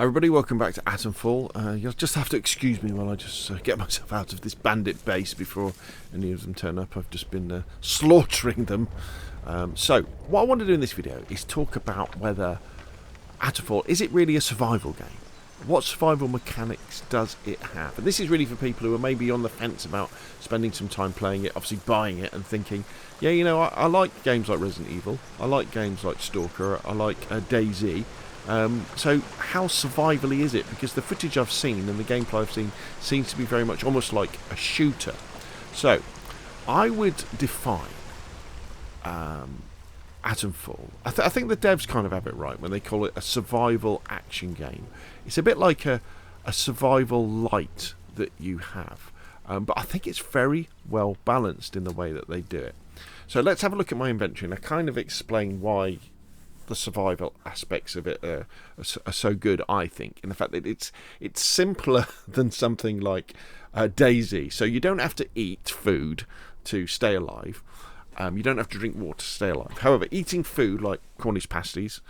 Everybody, welcome back to Atomfall. You'll just have to excuse me while I just get myself out of this bandit base before any of them turn up. I've just been slaughtering them. So, what I want to do in this video is talk about whether Atomfall, is it really a survival game? What survival mechanics does it have? And this is really for people who are maybe on the fence about spending some time playing it, obviously buying it and thinking, yeah, you know, I like games like Resident Evil, I like games like Stalker, I like DayZ. So how survivally is it? Because the footage I've seen and the gameplay I've seen seems to be very much almost like a shooter. So I would define Atomfall. I think the devs kind of have it right when they call it a survival action game. It's a bit like a survival light that you have, but I think it's very well balanced in the way that they do it. So let's have a look at my inventory and I kind of explain why the survival aspects of it are so good, I think, in the fact that it's simpler than something like DayZ. So you don't have to eat food to stay alive. You don't have to drink water to stay alive. However, eating food like Cornish pasties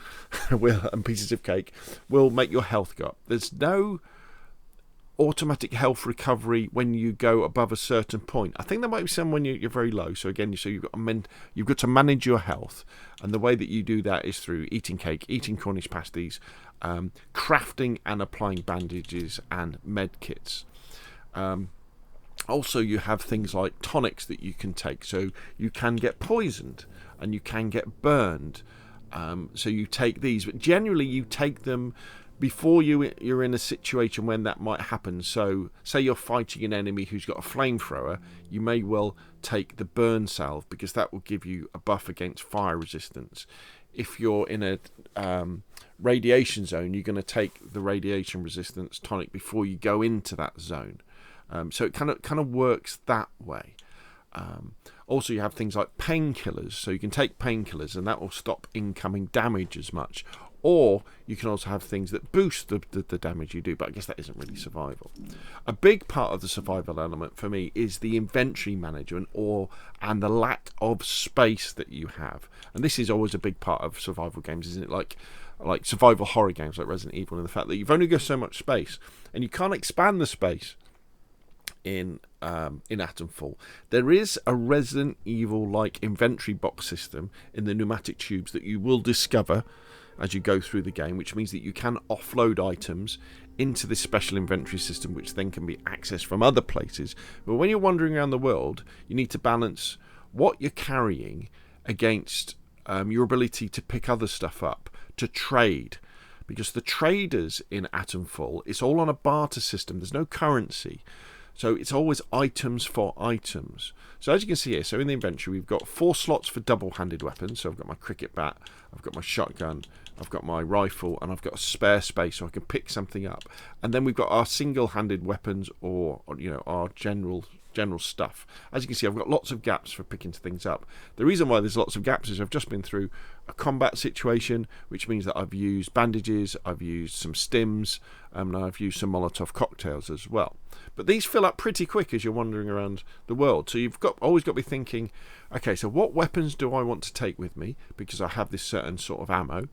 and pieces of cake will make your health go up. There's no automatic health recovery when you go above a certain point. I think there might be some when you're very low. So again, you've got to manage your health, and the way that you do that is through eating cake, eating Cornish pasties, crafting and applying bandages and med kits. Also, you have things like tonics that you can take, so you can get poisoned and you can get burned. So you take these, but generally you take them before you're in a situation when that might happen. So say you're fighting an enemy who's got a flamethrower, you may well take the burn salve because that will give you a buff against fire resistance. If you're in a radiation zone, you're going to take the radiation resistance tonic before you go into that zone. So it kind of works that way. Also, you have things like painkillers, so you can take painkillers and that will stop incoming damage as much. Or you can also have things that boost the damage you do, but I guess that isn't really survival. A big part of the survival element for me is the inventory management and the lack of space that you have. And this is always a big part of survival games, isn't it? Like survival horror games like Resident Evil, and the fact that you've only got so much space and you can't expand the space in Atomfall. There is a Resident Evil-like inventory box system in the pneumatic tubes that you will discover as you go through the game, which means that you can offload items into this special inventory system, which then can be accessed from other places. But when you're wandering around the world, you need to balance what you're carrying against your ability to pick other stuff up, to trade. Because the traders in Atomfall, it's all on a barter system. There's no currency. So it's always items for items. So as you can see here, so in the inventory, we've got 4 slots for double-handed weapons. So I've got my cricket bat, I've got my shotgun, I've got my rifle, and I've got a spare space so I can pick something up. And then we've got our single-handed weapons or our general stuff. As you can see, I've got lots of gaps for picking things up. The reason why there's lots of gaps is I've just been through a combat situation, which means that I've used bandages, I've used some stims, and I've used some Molotov cocktails as well. But these fill up pretty quick as you're wandering around the world. So you've always got to be thinking, okay, so what weapons do I want to take with me because I have this certain sort of ammo?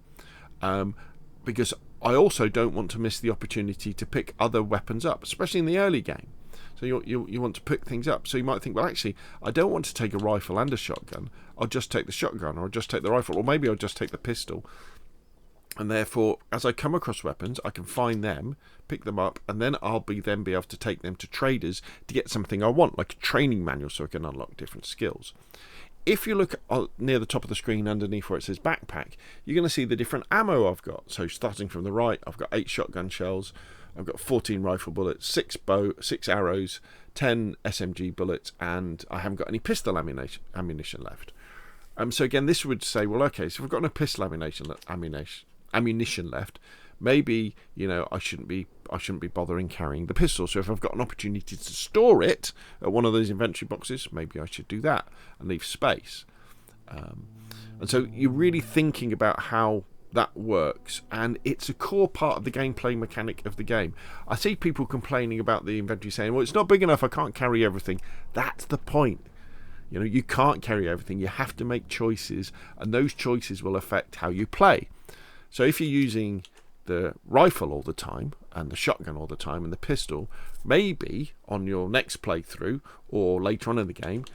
Because I also don't want to miss the opportunity to pick other weapons up, especially in the early game. So you want to pick things up. So you might think, well, actually, I don't want to take a rifle and a shotgun. I'll just take the shotgun, or I'll just take the rifle, or maybe I'll just take the pistol. And therefore, as I come across weapons, I can find them, pick them up, and then I'll be able to take them to traders to get something I want, like a training manual, so I can unlock different skills. If you look near the top of the screen underneath where it says backpack, you're going to see the different ammo I've got. So starting from the right, I've got 8 shotgun shells, I've got 14 rifle bullets, 6 arrows, 10 SMG bullets, and I haven't got any pistol ammunition left. So again, this would say, well, okay, so if I've got no pistol ammunition left, maybe I shouldn't be bothering carrying the pistol. So if I've got an opportunity to store it at one of those inventory boxes, maybe I should do that and leave space. And so you're really thinking about how that works, and it's a core part of the gameplay mechanic of the game. I see people complaining about the inventory saying, well, it's not big enough, I can't carry everything. That's the point. You can't carry everything. You have to make choices, and those choices will affect how you play. So if you're using the rifle all the time and the shotgun all the time and the pistol, maybe on your next playthrough or later on in the game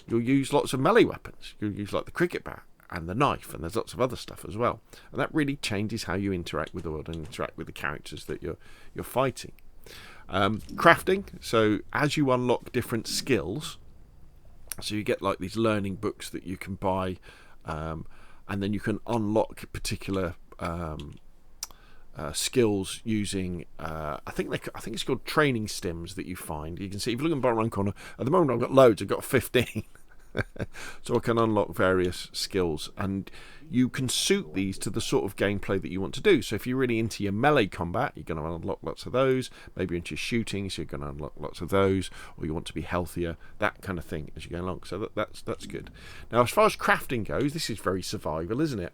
you'll use lots of melee weapons. You'll use like the cricket bat and the knife, and there's lots of other stuff as well, and that really changes how you interact with the world and interact with the characters that you're fighting. Crafting, so as you unlock different skills, so you get like these learning books that you can buy, and then you can unlock particular skills using I think it's called training stims that you find. You can see if you look in the bottom right corner, at the moment I've got loads, I've got 15. So I can unlock various skills, and you can suit these to the sort of gameplay that you want to do. So if you're really into your melee combat, you're going to unlock lots of those. Maybe you're into your shooting, so you're going to unlock lots of those, or you want to be healthier, that kind of thing as you go along. So that's good. Now as far as crafting goes, this is very survival, isn't it?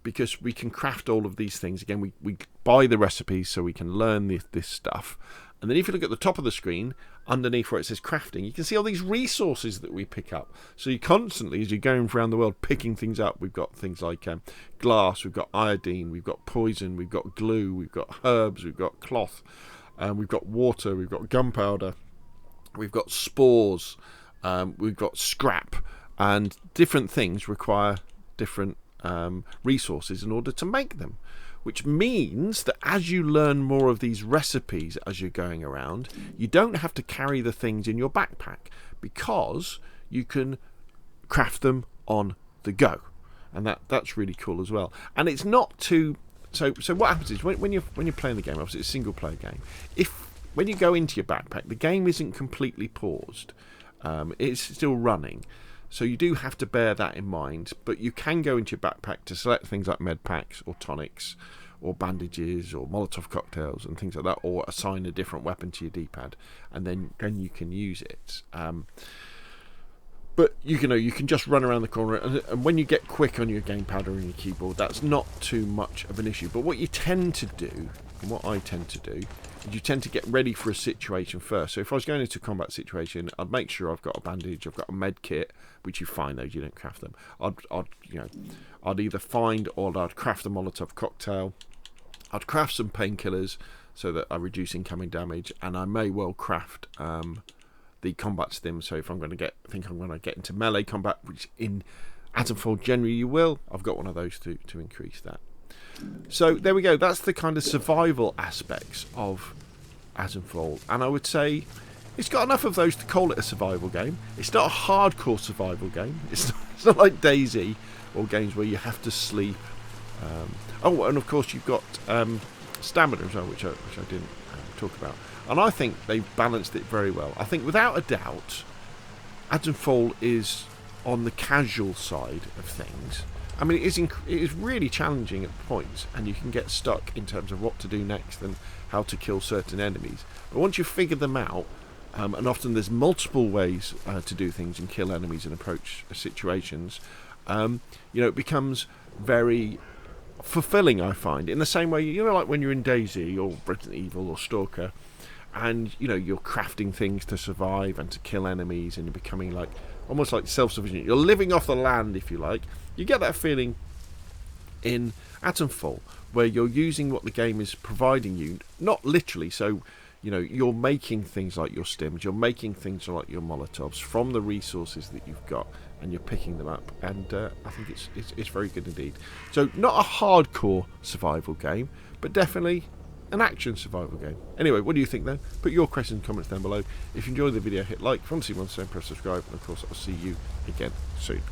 Because we can craft all of these things. Again, we buy the recipes so we can learn this stuff. And then if you look at the top of the screen, underneath where it says crafting, you can see all these resources that we pick up. So you constantly, as you're going around the world, picking things up. We've got things like glass, we've got iodine, we've got poison, we've got glue, we've got herbs, we've got cloth, we've got water, we've got gunpowder, we've got spores, we've got scrap, and different things require different resources in order to make them, which means that as you learn more of these recipes as you're going around, you don't have to carry the things in your backpack, because you can craft them on the go, and that's really cool as well. And it's not too so what happens is when you're playing the game, obviously it's a single player game, when you go into your backpack, the game isn't completely paused, it's still running. So you do have to bear that in mind, but you can go into your backpack to select things like med packs or tonics or bandages or Molotov cocktails and things like that, or assign a different weapon to your D-pad, and then you can use it. But you can just run around the corner, and when you get quick on your gamepad or on your keyboard, that's not too much of an issue. But what you tend to do, and what I tend to do, you tend to get ready for a situation first. So if I was going into a combat situation, I'd make sure I've got a bandage, I've got a med kit, which you find those, you don't craft them. I'd either find, or I'd craft a Molotov cocktail. I'd craft some painkillers so that I reduce incoming damage, and I may well craft the combat stim. So if I'm going to get into melee combat, which in Atomfall generally you will, I've got one of those to increase that. So there we go, that's the kind of survival aspects of Atomfall, and I would say it's got enough of those to call it a survival game. It's not a hardcore survival game. It's not like DayZ or games where you have to sleep. Oh, and of course you've got stamina as well, which I didn't talk about, and I think they've balanced it very well. I think without a doubt Atomfall is on the casual side of things. I mean, it is really challenging at points, and you can get stuck in terms of what to do next and how to kill certain enemies. But once you figure them out, and often there's multiple ways to do things and kill enemies and approach situations, it becomes very fulfilling, I find. In the same way, like when you're in DayZ or Resident Evil or Stalker, and you're crafting things to survive and to kill enemies, and you're becoming like almost like self-sufficient. You're living off the land, if you like. You get that feeling in Atomfall, where you're using what the game is providing you, not literally. So, you're making things like your stims, you're making things like your Molotovs from the resources that you've got, and you're picking them up. And I think it's very good indeed. So, not a hardcore survival game, but definitely an action survival game. Anyway, what do you think then? Put your questions and comments down below. If you enjoyed the video, hit like. If you want to see more, press subscribe, and of course I'll see you again soon.